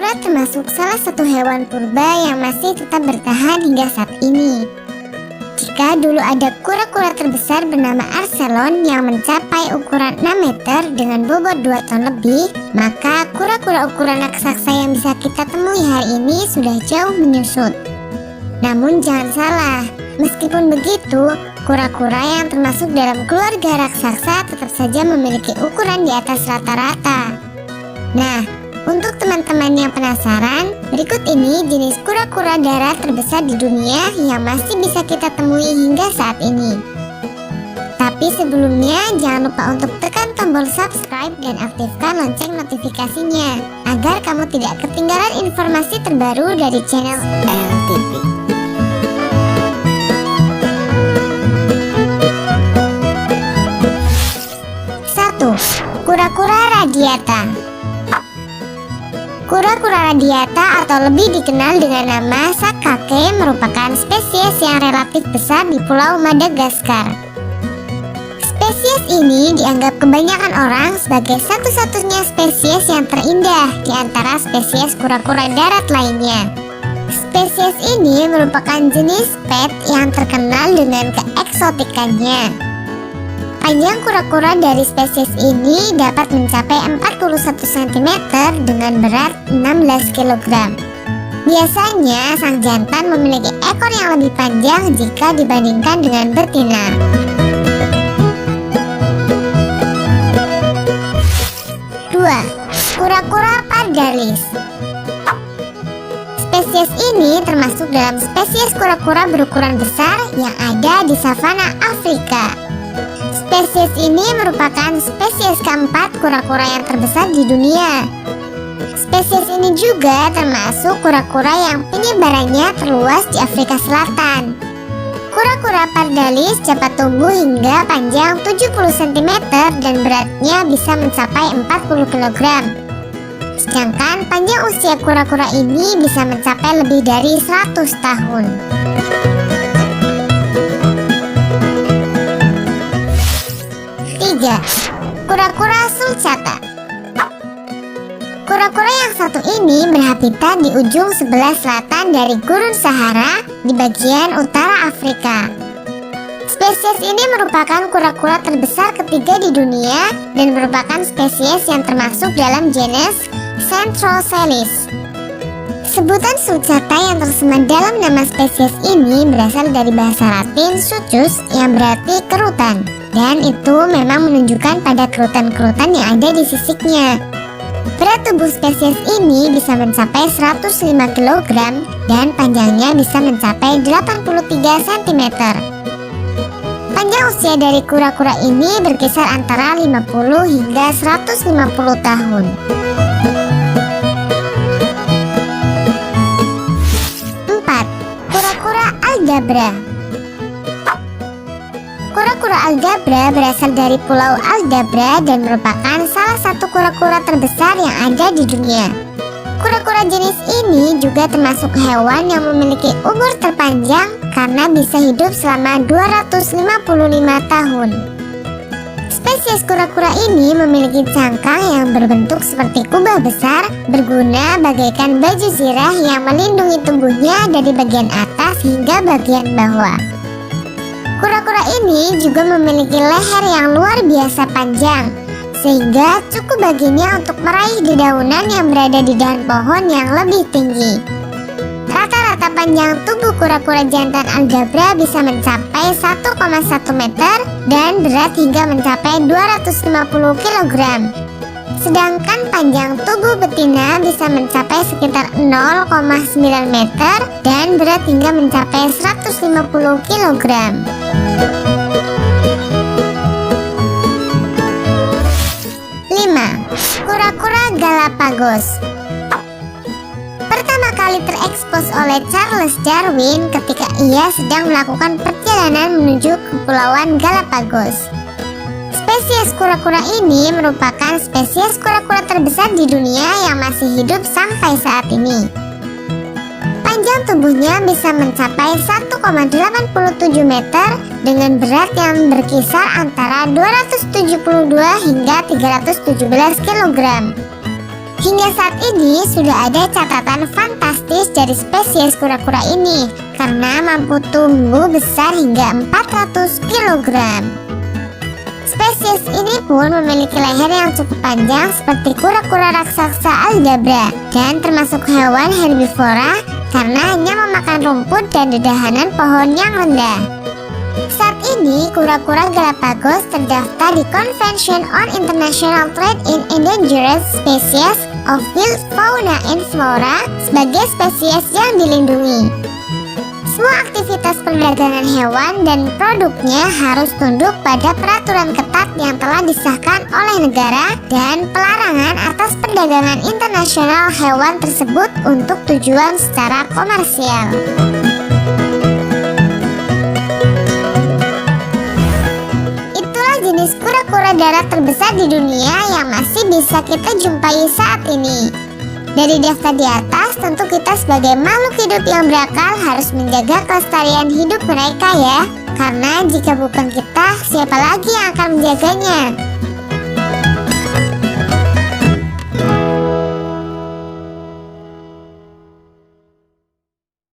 Kura-kura termasuk salah satu hewan purba yang masih tetap bertahan hingga saat ini. Jika dulu ada kura-kura terbesar bernama Archelon yang mencapai ukuran 6 meter dengan bobot 2 ton lebih, maka kura-kura ukuran raksasa yang bisa kita temui hari ini sudah jauh menyusut. Namun jangan salah, meskipun begitu, kura-kura yang termasuk dalam keluarga raksasa tetap saja memiliki ukuran di atas rata-rata. Nah, untuk teman-teman yang penasaran, berikut ini jenis kura-kura darat terbesar di dunia yang masih bisa kita temui hingga saat ini. Tapi sebelumnya jangan lupa untuk tekan tombol subscribe dan aktifkan lonceng notifikasinya agar kamu tidak ketinggalan informasi terbaru dari channel LTV. Kura-kura radiata. Kura-kura radiata atau lebih dikenal dengan nama sakake merupakan spesies yang relatif besar di Pulau Madagaskar. Spesies ini dianggap kebanyakan orang sebagai satu-satunya spesies yang terindah di antara spesies kura-kura darat lainnya. Spesies ini merupakan jenis pet yang terkenal dengan keeksotikannya. Panjang kura-kura dari spesies ini dapat mencapai 41 cm dengan berat 16 kg. Biasanya sang jantan memiliki ekor yang lebih panjang jika dibandingkan dengan betina. Kura-kura pardalis. Spesies ini termasuk dalam spesies kura-kura berukuran besar yang ada di savana Afrika. Spesies ini merupakan spesies keempat kura-kura yang terbesar di dunia. Spesies ini juga termasuk kura-kura yang penyebarannya terluas di Afrika Selatan. Kura-kura pardalis dapat tumbuh hingga panjang 70 cm dan beratnya bisa mencapai 40 kg. Sedangkan panjang usia kura-kura ini bisa mencapai lebih dari 100 tahun. Kura-kura sulcata. Kura-kura yang satu ini berhabitat di ujung sebelah selatan dari Gurun Sahara di bagian utara Afrika. Spesies ini merupakan kura-kura terbesar ketiga di dunia dan merupakan spesies yang termasuk dalam genus Centrocelis. Sebutan sulcata yang tersemat dalam nama spesies ini berasal dari bahasa Latin succus yang berarti kerutan. Dan itu memang menunjukkan pada kerutan-kerutan yang ada di sisiknya. Berat tubuh spesies ini bisa mencapai 105 kg dan panjangnya bisa mencapai 83 cm. Panjang usia dari kura-kura ini berkisar antara 50 hingga 150 tahun. Kura-kura Aldabra. Kura-kura Aldabra berasal dari Pulau Aldabra dan merupakan salah satu kura-kura terbesar yang ada di dunia. Kura-kura jenis ini juga termasuk hewan yang memiliki umur terpanjang karena bisa hidup selama 255 tahun. Spesies kura-kura ini memiliki cangkang yang berbentuk seperti kubah besar, berguna bagaikan baju zirah yang melindungi tubuhnya dari bagian atas hingga bagian bawah. Kura-kura ini juga memiliki leher yang luar biasa panjang, sehingga cukup baginya untuk meraih dedaunan yang berada di dahan pohon yang lebih tinggi. Rata-rata panjang tubuh kura-kura jantan Aldabra bisa mencapai 1,1 meter dan berat hingga mencapai 250 kg. Sedangkan panjang tubuh betina bisa mencapai sekitar 0,9 meter dan berat hingga mencapai 150 kg. Kura-kura Galapagos. Pertama kali terekspos oleh Charles Darwin ketika ia sedang melakukan perjalanan menuju Kepulauan Galapagos. Spesies kura-kura ini merupakan spesies kura-kura terbesar di dunia yang masih hidup sampai saat ini. Panjang tubuhnya bisa mencapai 1,87 meter dengan berat yang berkisar antara 272 hingga 317 kg. Hingga saat ini sudah ada catatan fantastis dari spesies kura-kura ini karena mampu tumbuh besar hingga 400 kg. Spesies ini pun memiliki leher yang cukup panjang seperti kura-kura raksasa Aldabra dan termasuk hewan herbivora karena hanya memakan rumput dan dedahanan pohon yang rendah. Saat ini, kura-kura Galapagos terdaftar di Convention on International Trade in Endangered Species of Wild Fauna and Flora sebagai spesies yang dilindungi. Semua aktivitas perdagangan hewan dan produknya harus tunduk pada peraturan ketat yang telah disahkan oleh negara dan pelarangan atas perdagangan internasional hewan tersebut untuk tujuan secara komersial. Jenis kura-kura darat terbesar di dunia yang masih bisa kita jumpai saat ini. Dari daftar di atas, tentu kita sebagai makhluk hidup yang berakal harus menjaga kelestarian hidup mereka ya. Karena jika bukan kita, siapa lagi yang akan menjaganya?